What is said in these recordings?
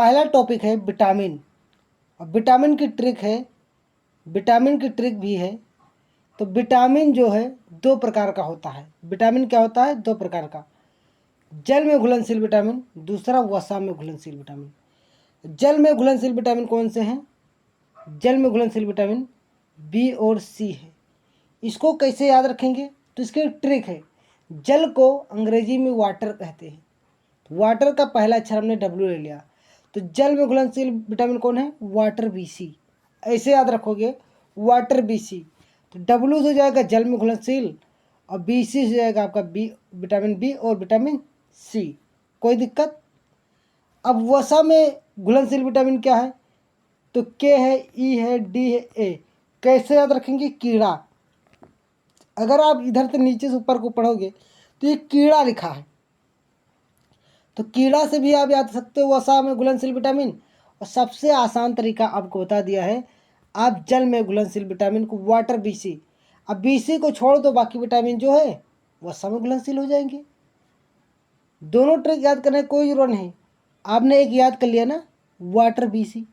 पहला टॉपिक है विटामिन। और विटामिन की ट्रिक है, विटामिन की ट्रिक भी है। तो विटामिन जो है दो प्रकार का होता है। विटामिन क्या होता है? दो प्रकार का, जल में घुलनशील विटामिन, दूसरा वसा में घुलनशील विटामिन। जल में घुलनशील विटामिन कौन से हैं? जल में घुलनशील विटामिन बी और सी है। इसको कैसे याद रखेंगे? तो इसकी ट्रिक है, जल को अंग्रेजी में वाटर कहते हैं। वाटर का पहला अक्षर हमने डब्ल्यू ले लिया, तो जल में घुलनशील विटामिन कौन है? Water B C. ऐसे याद रखोगे, वाटर बी सी। तो डब्ल्यू से हो जाएगा जल में घुलनशील, और बी सी से जाएगा आपका बी, विटामिन बी और विटामिन सी। कोई दिक्कत? अब वसा में घुलनशील विटामिन क्या है? तो के है, ई है, डी है, ए। कैसे याद रखेंगे? कीड़ा। अगर आप इधर से नीचे से ऊपर को पढ़ोगे तो ये कीड़ा लिखा है, तो कीड़ा से भी आप याद कर सकते हो वसा में घुलनशील विटामिन। और सबसे आसान तरीका आपको बता दिया है, आप जल में घुलनशील विटामिन को वाटर बीसी। अब बीसी को छोड़ दो, बाकी विटामिन जो है वसा में घुलनशील हो जाएंगे। दोनों ट्रिक याद करने की कोई जरूरत नहीं। आपने एक याद कर लिया ना, वाटर बीसी,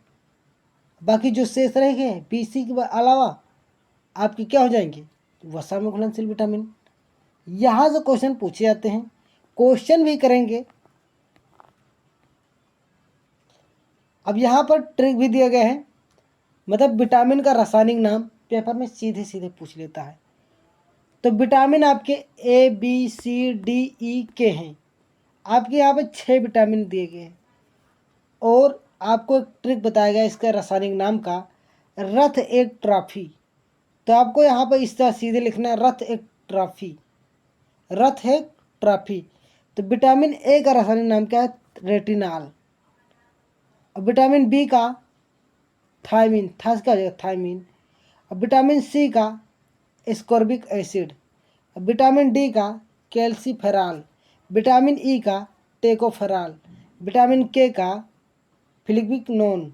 बाकी जो शेष रह गए बीसी के अलावा आपके क्या हो जाएंगे? वसा में घुलनशील विटामिन। यहाँ से क्वेश्चन पूछे जाते हैं, क्वेश्चन भी करेंगे। अब यहाँ पर ट्रिक भी दिया गया है, मतलब विटामिन का रासायनिक नाम पेपर में सीधे सीधे पूछ लेता है। तो विटामिन आपके A B C D E के हैं। आपके यहाँ पे 6 विटामिन दिए गए हैं, और आपको एक ट्रिक बताया गया इसका रासायनिक नाम का, रथ एक ट्रॉफी। तो आपको यहाँ पर इस तरह सीधे लिखना है, रथ एक ट्रॉफी, रथ है ट्रॉफी। तो विटामिन ए का रासायनिक नाम क्या है? रेटिनॉल। और विटामिन बी का थायमीन, था क्या हो जाएगा? थायमीन। और विटामिन सी का एस्कॉर्बिक एसिड। और विटामिन डी का कैल्सीफेरॉल। विटामिन ई का टेकोफेरॉल। विटामिन के का फिलिग्रिनोन।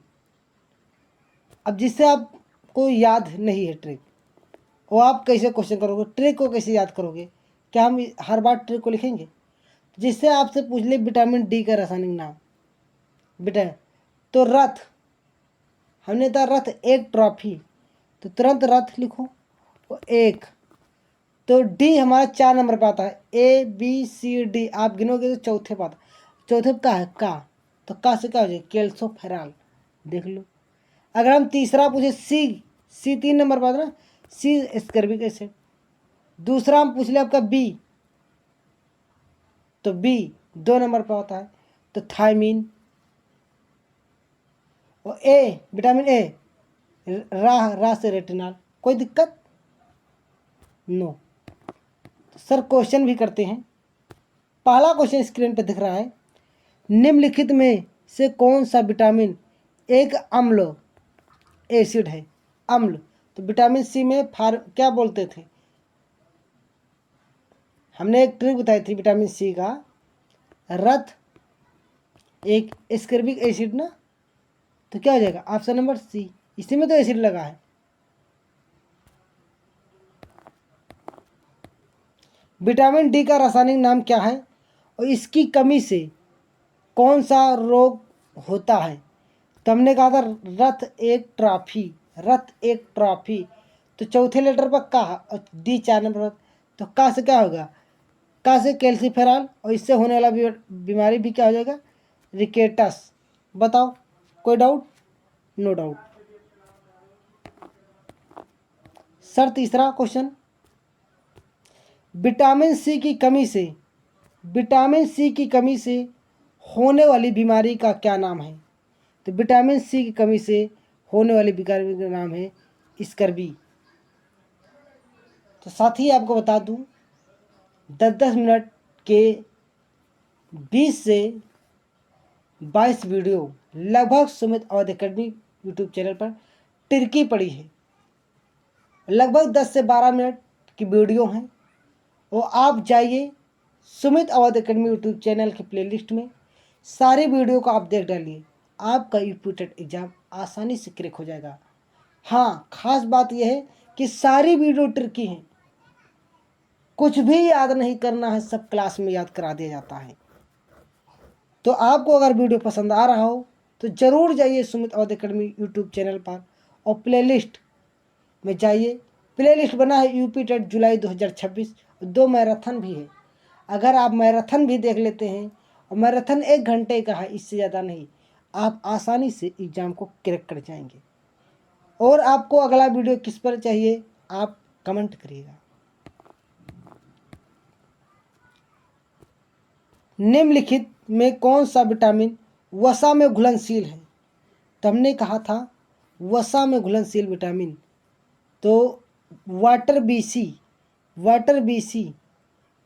अब जिससे आपको याद नहीं है ट्रिक, वो आप कैसे क्वेश्चन करोगे? ट्रिक को कैसे याद करोगे? क्या हम हर बार ट्रिक को लिखेंगे? जिससे आपसे पूछ ले विटामिन डी का रासायनिक नाम, विटामिन, तो रथ, हमने कहा रथ एक ट्रॉफी, तो तुरंत रथ लिखो। तो एक, तो डी हमारा 4 नंबर पर आता है, ए बी सी डी, आप गिनोगे तो चौथे पर आता। चौथे का है का, तो का से क्या हो जाएगा? कैल्सोफेरॉल। देख लो। अगर हम तीसरा पूछे सी, सी 3 नंबर पर आता ना, सी एस्कॉर्बिक एसिड। दूसरा हम पूछ ले आपका बी, तो बी 2 नंबर पर होता है, तो थायमीन। और ए, विटामिन ए, रा से रेटिनॉल। कोई दिक्कत? नो। सर क्वेश्चन भी करते हैं। पहला क्वेश्चन स्क्रीन पे दिख रहा है, निम्नलिखित में से कौन सा विटामिन एक अम्ल एसिड है? अम्ल। तो विटामिन सी में क्या बोलते थे? हमने एक ट्रिक बताई थी विटामिन सी का, रथ एक एस्कॉर्बिक एसिड ना, तो क्या हो जाएगा? ऑप्शन नंबर सी, इसी में तो एसिड लगा है। विटामिन डी का रासायनिक नाम क्या है और इसकी कमी से कौन सा रोग होता है? तो हमने कहा था रथ एक ट्रॉफी, रथ एक ट्रॉफी। तो चौथे लेटर पर का और डी 4 नंबर पर, तो का से क्या होगा? का से कैल्सीफेरॉल, और इससे होने वाला बीमारी भी क्या हो जाएगा? रिकेटस। बताओ, कोई डाउट? No doubt. सर तीसरा क्वेश्चन, विटामिन सी की कमी से, विटामिन सी की कमी से होने वाली बीमारी का क्या नाम है? तो विटामिन सी की कमी से होने वाली बीमारी का नाम है स्कर्वी। तो साथ ही आपको बता दूं, 10-10 मिनट के 20 से 22 वीडियो लगभग Sumit Awadh academy YouTube channel पर टिरकी पड़ी है। लगभग 10 से 12 मिनट की वीडियो हैं, वो आप जाइए Sumit Awadh academy YouTube channel के प्लेलिस्ट में, सारी वीडियो को आप देख डालिए, आपका यूपीटेट एग्ज़ाम आसानी से क्रैक हो जाएगा। हाँ, खास बात यह है कि सारी वीडियो ट्रिकी हैं, कुछ भी याद नहीं करना है, सब क्लास में याद करा दिया जाता है। तो आपको अगर वीडियो पसंद आ रहा हो तो ज़रूर जाइए Sumit Awadh academy YouTube channel पर और प्लेलिस्ट में जाइए। प्लेलिस्ट बना है यूपी टेट जुलाई 2026, 2 मैराथन भी है। अगर आप मैराथन भी देख लेते हैं, और मैराथन 1 घंटे का है, इससे ज़्यादा नहीं, आप आसानी से एग्ज़ाम को क्रैक कर जाएंगे। और आपको अगला वीडियो किस पर चाहिए आप कमेंट करिएगा। निम्नलिखित में कौन सा विटामिन वसा में घुलनशील है? तो हमने कहा था वसा में घुलनशील विटामिन, तो वाटर बीसी, वाटर बीसी,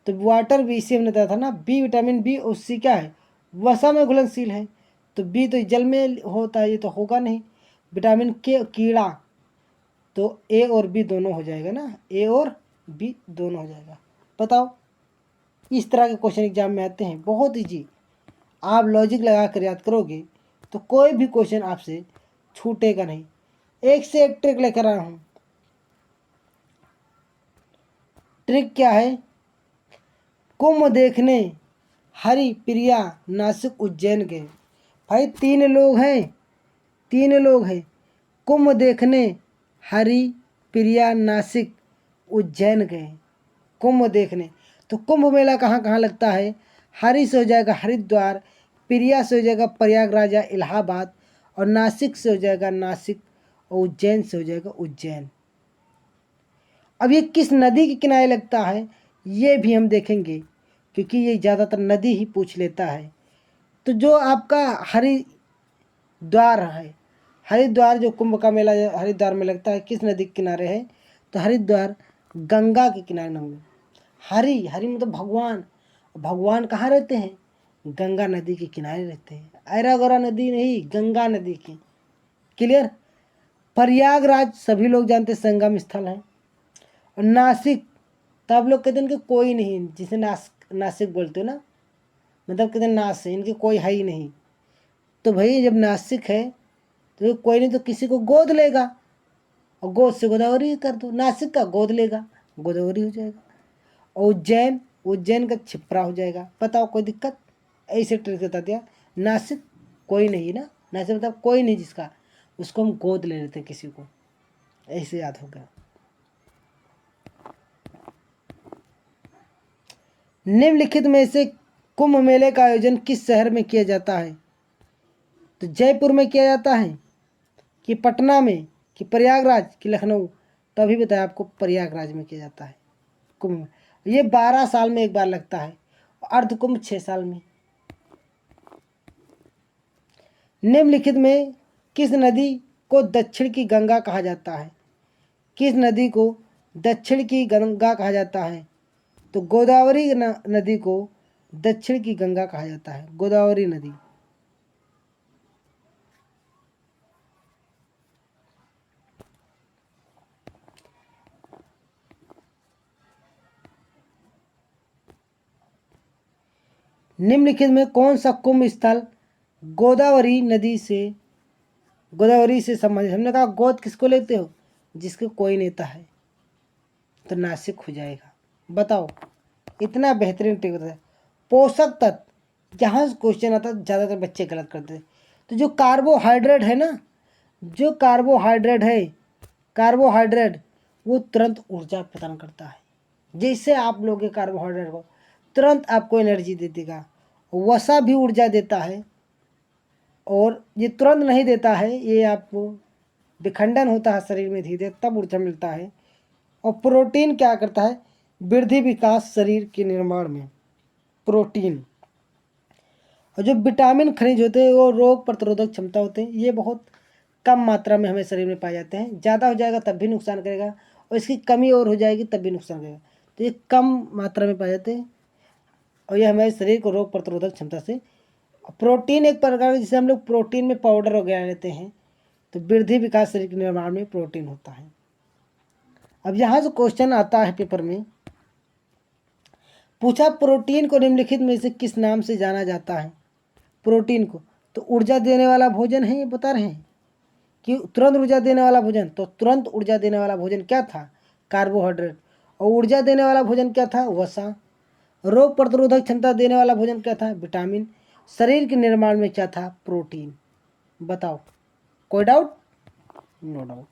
तो वाटर बीसी हमने बताया था ना, बी विटामिन बी, उससे क्या है वसा में घुलनशील है। तो बी तो जल में होता है, ये तो होगा नहीं। विटामिन के कीड़ा, तो ए और बी दोनों हो जाएगा ना, ए और बी दोनों हो जाएगा। बताओ, इस तरह के क्वेश्चन एग्जाम में आते हैं, बहुत ईजी। आप लॉजिक लगा कर याद करोगे तो कोई भी क्वेश्चन आपसे छूटेगा नहीं। एक से एक ट्रिक लेकर आया हूँ। ट्रिक क्या है? कुंभ देखने हरि प्रिया नासिक उज्जैन गए। भाई 3 लोग हैं, 3 लोग हैं। कुंभ देखने हरि प्रिया नासिक उज्जैन गए। कुंभ देखने, तो कुंभ मेला कहाँ कहाँ लगता है? हरि से हो जाएगा हरिद्वार, प्रिया से हो जाएगा प्रयागराज या इलाहाबाद, और नासिक से हो जाएगा नासिक, और उज्जैन से हो जाएगा उज्जैन। अब ये किस नदी के किनारे लगता है ये भी हम देखेंगे, क्योंकि ये ज़्यादातर नदी ही पूछ लेता है। तो जो आपका हरिद्वार है, हरिद्वार जो कुंभ का मेला हरिद्वार में लगता है, किस नदी के किनारे है? तो हरिद्वार गंगा के किनारे होंगे। हरि, हरि मतलब भगवान, भगवान कहाँ रहते हैं? गंगा नदी के किनारे रहते हैं। ऐरागोरा नदी नहीं, गंगा नदी की। क्लियर? प्रयागराज सभी लोग जानते हैं संगम स्थल है। और नासिक, तो आप लोग कहते हैं कि कोई नहीं, जिसे नासिक बोलते हो ना, मतलब कहते हैं नास है, इनके कोई है ही नहीं। तो भाई जब नासिक है तो कोई नहीं तो किसी को गोद लेगा, और गोद से गोदावरी कर दो, नासिक का गोद लेगा, गोदावरी हो जाएगा। और उज्जैन, उज्जैन का छिपरा हो जाएगा। बताओ कोई दिक्कत? ऐसे ट्रिक बता दिया। नासिक कोई नहीं ना, नासिक मतलब कोई नहीं जिसका, उसको हम गोद ले लेते हैं किसी को, ऐसे याद होगा। निम्नलिखित में से कुंभ मेले का आयोजन किस शहर में किया जाता है? तो जयपुर में किया जाता है, कि पटना में, कि प्रयागराज, कि लखनऊ? तो अभी बताया आपको, प्रयागराज में किया जाता है कुंभ। ये 12 साल में एक बार लगता है, अर्ध कुंभ 6 साल में। निम्नलिखित में किस नदी को दक्षिण की गंगा कहा जाता है? किस नदी को दक्षिण की गंगा कहा जाता है? तो गोदावरी नदी को दक्षिण की गंगा कहा जाता है, गोदावरी नदी। निम्नलिखित में कौन सा कुंभ स्थल गोदावरी नदी से, गोदावरी से संबंधित? हमने कहा गोद किसको लेते हो? जिसके कोई नेता है, तो नासिक हो जाएगा। बताओ, इतना बेहतरीन ट्रिक बताया। पोषक तत्व, जहाँ से क्वेश्चन आता है ज़्यादातर बच्चे गलत करते हैं। तो जो कार्बोहाइड्रेट है ना, जो कार्बोहाइड्रेट है, कार्बोहाइड्रेट वो तुरंत ऊर्जा प्रदान करता है। जैसे आप लोग के कार्बोहाइड्रेट को तुरंत आपको एनर्जी दे देगा। वसा भी ऊर्जा देता है, और ये तुरंत नहीं देता है, ये आपको विखंडन होता है शरीर में धीरे धीरे, तब ऊर्जा मिलता है। और प्रोटीन क्या करता है? वृद्धि विकास शरीर के निर्माण में प्रोटीन। और जो विटामिन खनिज होते हैं वो रोग प्रतिरोधक क्षमता होते हैं, ये बहुत कम मात्रा में हमें शरीर में पाए जाते हैं। ज़्यादा हो जाएगा तब भी नुकसान करेगा, और इसकी कमी और हो जाएगी तब भी नुकसान करेगा। तो ये कम मात्रा में पाए जाते हैं, और ये हमारे शरीर को रोग प्रतिरोधक क्षमता से। प्रोटीन एक प्रकार का, जिसे हम लोग प्रोटीन में पाउडर वगैरह लेते हैं, तो वृद्धि विकास शरीर के निर्माण में प्रोटीन होता है। अब यहाँ से क्वेश्चन आता है पेपर में, पूछा प्रोटीन को निम्नलिखित में से किस नाम से जाना जाता है? प्रोटीन को तो ऊर्जा देने वाला भोजन है, ये बता रहे हैं कि तुरंत ऊर्जा देने वाला भोजन। तो तुरंत ऊर्जा देने वाला भोजन क्या था? कार्बोहाइड्रेट। और ऊर्जा देने वाला भोजन क्या था? वसा। रोग प्रतिरोधक क्षमता देने वाला भोजन क्या था? विटामिन। शरीर के निर्माण में क्या था? प्रोटीन। बताओ, कोई doubt? No doubt.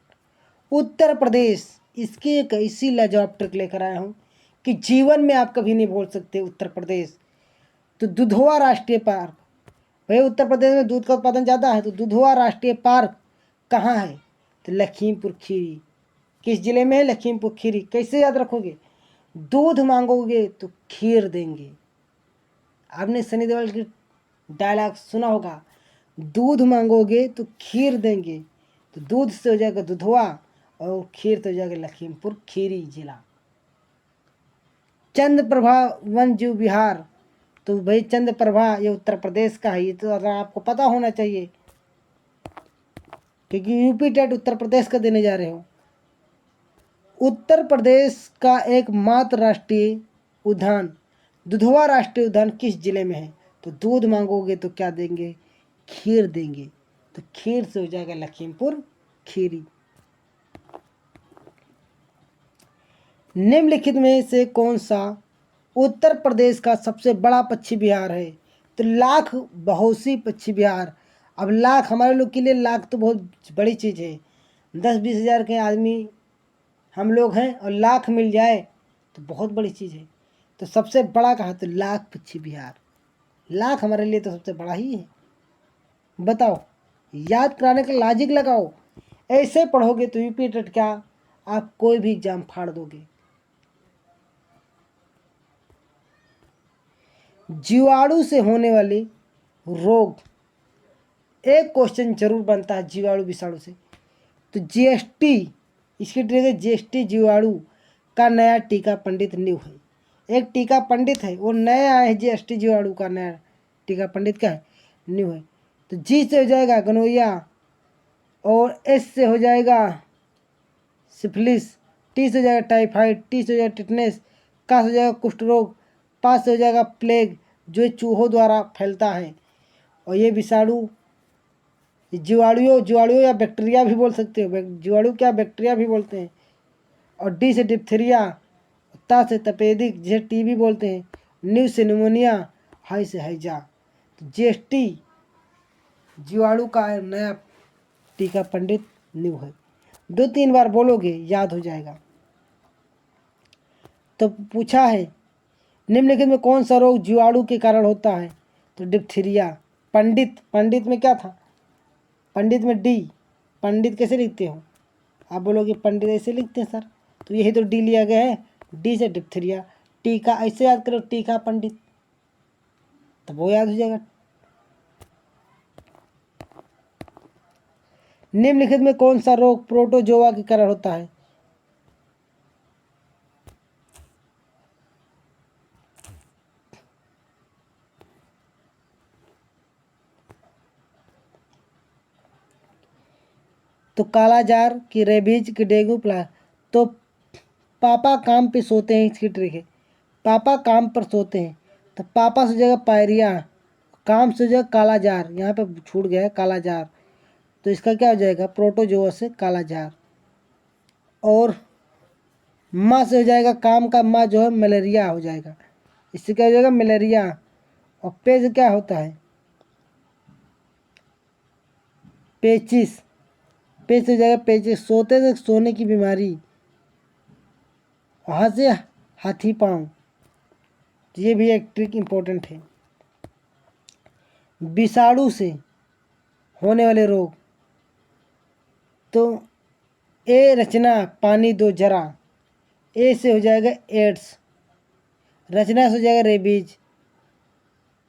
Uttar Pradesh, इसकी एक ऐसी लाजवाब ट्रिक लेकर आया हूँ कि जीवन में आप कभी नहीं बोल सकते उत्तर प्रदेश। तो दुधवा राष्ट्रीय पार्क, भाई उत्तर प्रदेश में दूध का उत्पादन ज़्यादा है, तो दुधवा राष्ट्रीय पार्क कहाँ है? तो लखीमपुर खीरी। किस जिले में है? लखीमपुर खीरी। कैसे याद रखोगे? दूध मांगोगे तो खीर देंगे। आपने सनी देओल की डायलॉग सुना होगा, दूध मांगोगे तो खीर देंगे। तो दूध से हो जाएगा दुधवा और खीर से हो जाएगा लखीमपुर खीरी जिला। चंद्रप्रभा वन जीव विहार, तो भाई चंद्रप्रभा ये उत्तर प्रदेश का है, ये तो आपको पता होना चाहिए क्योंकि यूपी टेट उत्तर प्रदेश का देने जा रहे हो। उत्तर प्रदेश का एकमात्र राष्ट्रीय उद्यान दुधवा राष्ट्रीय उद्यान किस जिले में है? तो दूध मांगोगे तो क्या देंगे? खीर देंगे। तो खीर से हो जाएगा लखीमपुर खीरी। निम्नलिखित में से कौन सा उत्तर प्रदेश का सबसे बड़ा पक्षी विहार है? तो लाख बहोसी पक्षी विहार। अब लाख, हमारे लोग के लिए लाख तो बहुत बड़ी चीज़ है। 10-20 हज़ार के आदमी हम लोग हैं और लाख मिल जाए तो बहुत बड़ी चीज़ है। तो सबसे बड़ा कहा? तो लाख पक्षी विहार। लाख हमारे लिए तो सबसे बड़ा ही है। बताओ, याद कराने का लॉजिक लगाओ। ऐसे पढ़ोगे तो यूपी टेट क्या, आप कोई भी एग्जाम फाड़ दोगे। जीवाणु से होने वाले रोग, एक क्वेश्चन जरूर बनता है जीवाणु विषाणु से। तो जीएसटी, इसकी ट्रिक है जीएसटी जीवाणु का नया टीका पंडित न्यू है। एक टीका पंडित है वो नया है, जीएसटी जीवाणु का नया टीका पंडित का है, न्यू है। तो जी से हो जाएगा गनोरिया और एस से हो जाएगा सिफिलिस, टी से हो जाएगा टाइफाइड, टी से हो जाएगा टिटनेस, का से हो जाएगा कुष्ठ रोग, पा से हो जाएगा प्लेग जो चूहों द्वारा फैलता है। और ये विषाणु जीवाणु या बैक्टीरिया भी बोल सकते हो, जीवाणु क्या बैक्टीरिया भी बोलते हैं। और डी से डिप्थीरिया, ता से तपेदिक जिसे टीबी बोलते हैं, न्यू से निमोनिया, हाई से हैजा। तो जीएसटी जीवाणु का नया टीका पंडित न्यू है। 2-3 बार बोलोगे याद हो जाएगा। तो पूछा है निम्नलिखित में कौन सा रोग जीवाणु के कारण होता है? तो डिप्थीरिया। पंडित, पंडित में क्या था? पंडित में डी। पंडित कैसे लिखते हो? आप बोलोगे पंडित ऐसे लिखते हैं सर, तो यही तो डी लिया गया है। डी से डिप्थीरिया। टीका ऐसे याद करो, टीका पंडित, तो वो याद हो जाएगा। निम्नलिखित में कौन सा रोग प्रोटोजोआ के कारण होता है? तो कालाजार की, रेबीज की, डेंगू प्ला। तो पापा काम पे सोते हैं, इसकी ट्रिक है। पापा काम पर सोते हैं, तो पापा से जगह पायरिया, काम से जगह कालाजार, यहाँ पे छूट गया है कालाजार, तो इसका क्या हो जाएगा? प्रोटोजोआ से कालाजार। और माँ से हो जाएगा काम का माँ जो है मलेरिया हो जाएगा, इससे क्या हो जाएगा? मलेरिया। और पे से क्या होता है? पेचिस। पे से हो जाएगा पेचिस, सोते से सोने की बीमारी। वहाँ से हाथी पाँव, ये भी एक ट्रिक इम्पोर्टेंट है। विषाणु से होने वाले रोग, तो ए रचना पानी दो जरा, ए से हो जाएगा एड्स, रचना से हो जाएगा रेबीज,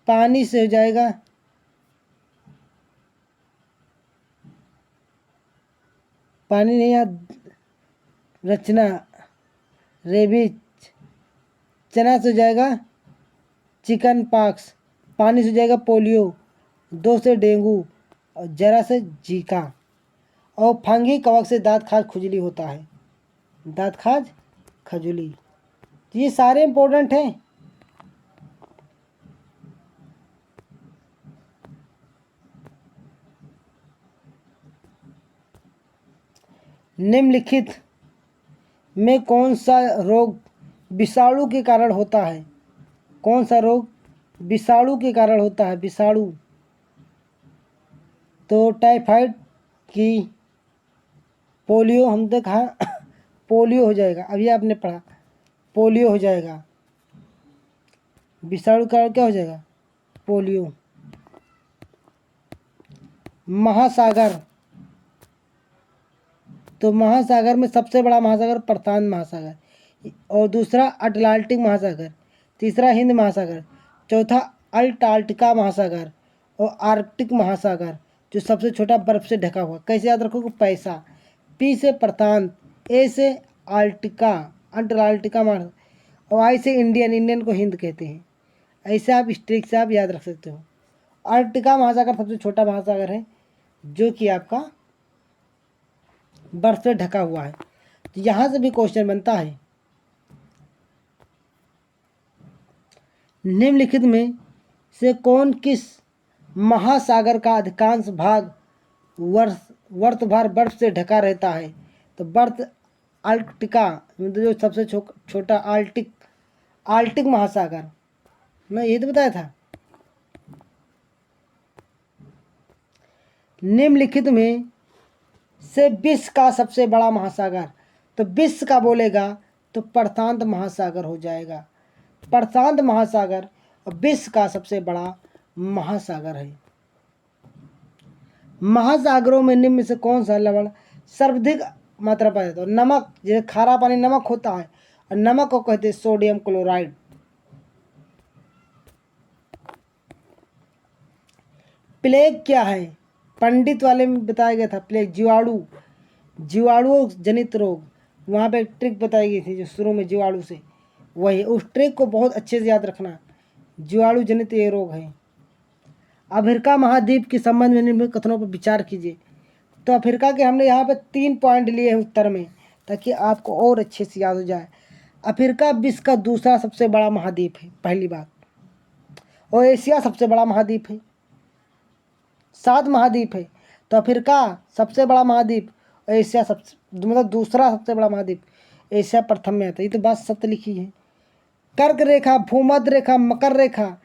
पानी से हो जाएगा पानी नहीं याद, रचना, रेबीज, चना से हो जाएगा चिकन पॉक्स, पानी से हो जाएगा पोलियो, दो से डेंगू और जरा से जीका। और फंगी कवक से दांत खाज खुजली होता है, दांत खाज खजुली। तो ये सारे इंपॉर्टेंट हैं। निम्नलिखित में कौन सा रोग विषाणु के कारण होता है? कौन सा रोग विषाणु के कारण होता है? विषाणु, तो टाइफाइड की पोलियो हम तो कहा पोलियो हो जाएगा, अभी आपने पढ़ा पोलियो हो जाएगा। विषाणु का क्या हो जाएगा? पोलियो। महासागर, तो महासागर में सबसे बड़ा महासागर प्रशांत महासागर, और दूसरा अटलांटिक महासागर, तीसरा हिंद महासागर, चौथा अंटार्कटिका महासागर, और आर्कटिक महासागर जो सबसे छोटा बर्फ से ढका हुआ। कैसे याद रखोगे? पैसा, पी से प्रशांत, ए से आर्कटिका अंटार्कटिका महासागर, और आई से इंडियन, इंडियन को हिंद कहते हैं। ऐसे आप स्ट्रिक से आप याद रख सकते हो। आर्कटिका महासागर सबसे छोटा महासागर है जो कि आपका बर्फ से ढका हुआ है। तो यहाँ से भी क्वेश्चन बनता है, निम्नलिखित में से कौन किस महासागर का अधिकांश भाग वर्ष भर बर्फ से ढका रहता है? तो बर्फ आर्कटिका जो सबसे छोटा आर्कटिक महासागर, मैं ये तो बताया था। निम्नलिखित में से विश्व का सबसे बड़ा महासागर, तो विश्व का बोलेगा तो प्रशांत महासागर हो जाएगा। प्रशांत महासागर विश्व का सबसे बड़ा महासागर है। महासागरों में निम्न में से कौन सा लवण सर्वाधिक मात्रा पाया जाता है? नमक, जैसे खारा पानी नमक होता है, और नमक को कहते हैं सोडियम क्लोराइड। प्लेग क्या है? पंडित वाले में बताया गया था प्लेग, जीवाणु जनित रोग। वहाँ पे एक ट्रिक बताई गई थी जो शुरू में जीवाणु से, वही उस ट्रिक को बहुत अच्छे से याद रखना। जीवाणु जनित ये रोग है। अफ्रीका महाद्वीप के संबंध में निम्न कथनों पर विचार कीजिए। तो अफ्रीका के हमने यहाँ पे 3 पॉइंट लिए हैं उत्तर में, ताकि आपको और अच्छे से याद हो जाए। अफ्रीका विश्व का दूसरा सबसे बड़ा महाद्वीप है, पहली बात, और एशिया सबसे बड़ा महाद्वीप है। 7 महाद्वीप है, तो अफ्रीका सबसे बड़ा महाद्वीप और एशिया मतलब दूसरा सबसे बड़ा महाद्वीप, एशिया प्रथम में आता है। ये तो बात सत्य लिखी है। कर्क रेखा, भूमध्य रेखा, मकर रेखा,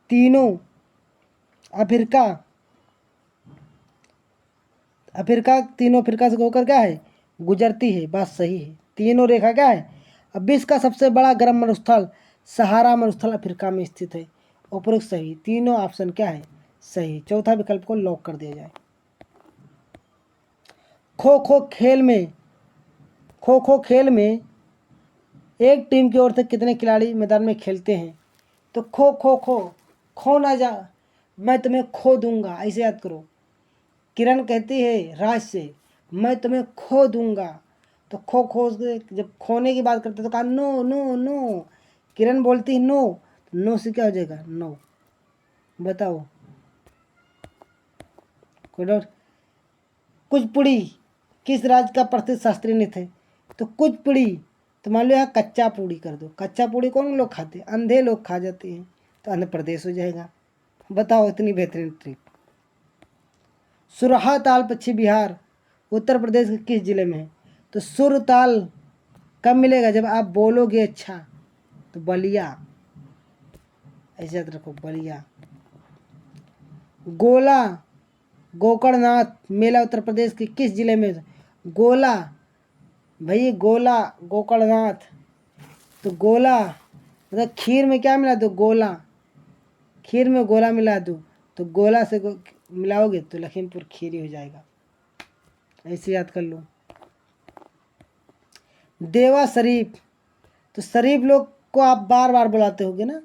तीनों अफ्रीका से होकर क्या है? गुजरती है। बात सही है, तीनों रेखा क्या है? अब विश्व का सबसे बड़ा गर्म मरुस्थल सहारा मरुस्थल अफ्रीका में स्थित है। उपरोक्त सही, तीनों ऑप्शन क्या है? सही। चौथा विकल्प को लॉक कर दिया जाए। खो खो खेल में एक टीम की ओर से कितने खिलाड़ी मैदान में खेलते हैं? तो खो ना जा, मैं तुम्हें खो दूंगा, ऐसे याद करो। किरण कहती है राज से, मैं तुम्हें खो दूंगा। तो खो जब खोने की बात करते तो कहा नो नो नो, किरण बोलती है नो, नो से क्या हो जाएगा? नो। बताओ। कुचिपुड़ी किस राज्य का प्रसिद्ध शास्त्रीय नृत्य है? तो कुचिपुड़ी, तो मान लो यहाँ कच्चा पूड़ी कर दो। कच्चा पूड़ी कौन लोग खाते हैं? अंधे लोग खा जाते हैं, तो आंध्र प्रदेश हो जाएगा। बताओ, इतनी बेहतरीन ट्रिक। सुरहा ताल पश्चिम बिहार उत्तर प्रदेश के किस जिले में है? तो सुर ताल कब मिलेगा? जब आप बोलोगे अच्छा। तो बलिया, ऐसे याद रखो, बलिया। गोला गोकर्णनाथ मेला उत्तर प्रदेश के किस जिले में? गोला भाई, गोला गोकर्णनाथ। तो गोला मतलब खीर में क्या मिला दो? गोला। खीर में गोला मिला दो, तो गोला से मिलाओगे तो लखीमपुर खीरी हो जाएगा। ऐसे याद कर लो। देवा शरीफ, तो शरीफ लोग को आप बार बार बुलाते होगे ना।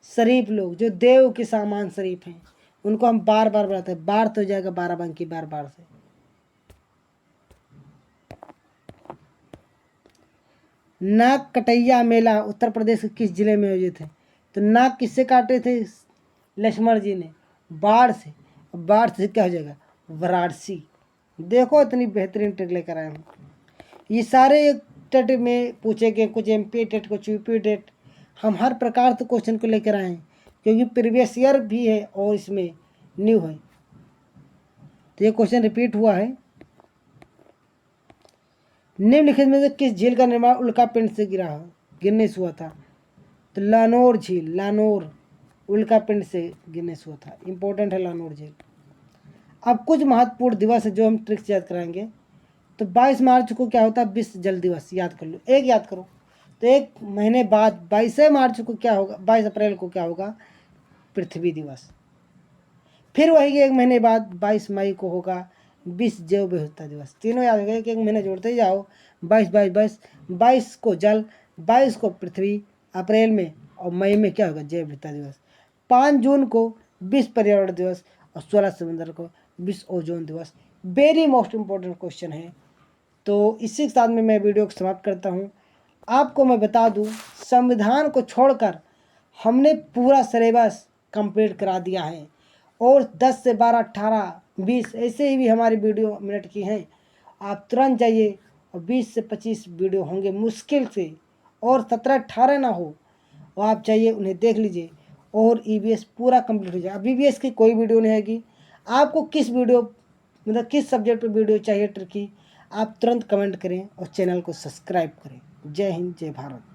शरीफ लोग जो देव के सामान शरीफ हैं, उनको हम बार बार बुलाते हैं। बार तो हो जाएगा बाराबंकी, बार बार से। नाग कटैया मेला उत्तर प्रदेश के किस जिले में आयोजित है? तो नाग किससे काटे थे? लक्ष्मण जी ने, बाढ़ से। बाढ़ से क्या हो जाएगा? वाराणसी। देखो, इतनी बेहतरीन ट्रिक लेकर आए हम। ये सारे टेट में पूछे गए, कुछ MP टेट, कुछ UP टेट। हम हर प्रकार के क्वेश्चन को लेकर आए हैं, क्योंकि प्रीवियस ईयर भी है और इसमें न्यू है। तो ये क्वेश्चन रिपीट हुआ है। निम्नलिखित में से किस झील का निर्माण उल्कापिंड से गिरने से हुआ था? तो लानोर झील, लानोर उल्कापिंड से गिरने से हुआ था। इंपॉर्टेंट है लानोर झील। अब कुछ महत्वपूर्ण दिवस है जो हम ट्रिक से याद कराएंगे। तो 22 मार्च को क्या होता है? विश्व जल दिवस, याद कर लो, एक याद करो। तो एक महीने बाद 22 मार्च को क्या होगा? 22 अप्रैल को क्या होगा? पृथ्वी दिवस। फिर वही एक महीने बाद 22 मई को होगा विश्व जैव विविधता दिवस। तीनों याद हो गए, एक महीने जोड़ते ही जाओ। 22 को जल, 22 को पृथ्वी, अप्रैल में और मई में क्या होगा? जैव विविधता दिवस। 5 जून को विश्व पर्यावरण दिवस और 16 सितंबर को विश्व ओजोन दिवस। वेरी मोस्ट इम्पोर्टेंट क्वेश्चन है। तो इसी के साथ में मैं वीडियो को समाप्त करता हूँ। आपको मैं बता दूँ, संविधान को छोड़कर हमने पूरा सिलेबस कंप्लीट करा दिया है और 10 से 12, 18, 20 ऐसे ही भी हमारी वीडियो मिनट की हैं। आप तुरंत जाइए और 20 से 25 वीडियो होंगे मुश्किल से, और 17, 18 ना हो, और आप चाहिए उन्हें देख लीजिए और ईवीएस पूरा कंप्लीट हो जाए। अब ईवीएस की कोई वीडियो नहीं आएगी। आपको किस वीडियो मतलब किस सब्जेक्ट पर वीडियो चाहिए ट्रिक की, आप तुरंत कमेंट करें और चैनल को सब्सक्राइब करें। जय हिंद, जय भारत।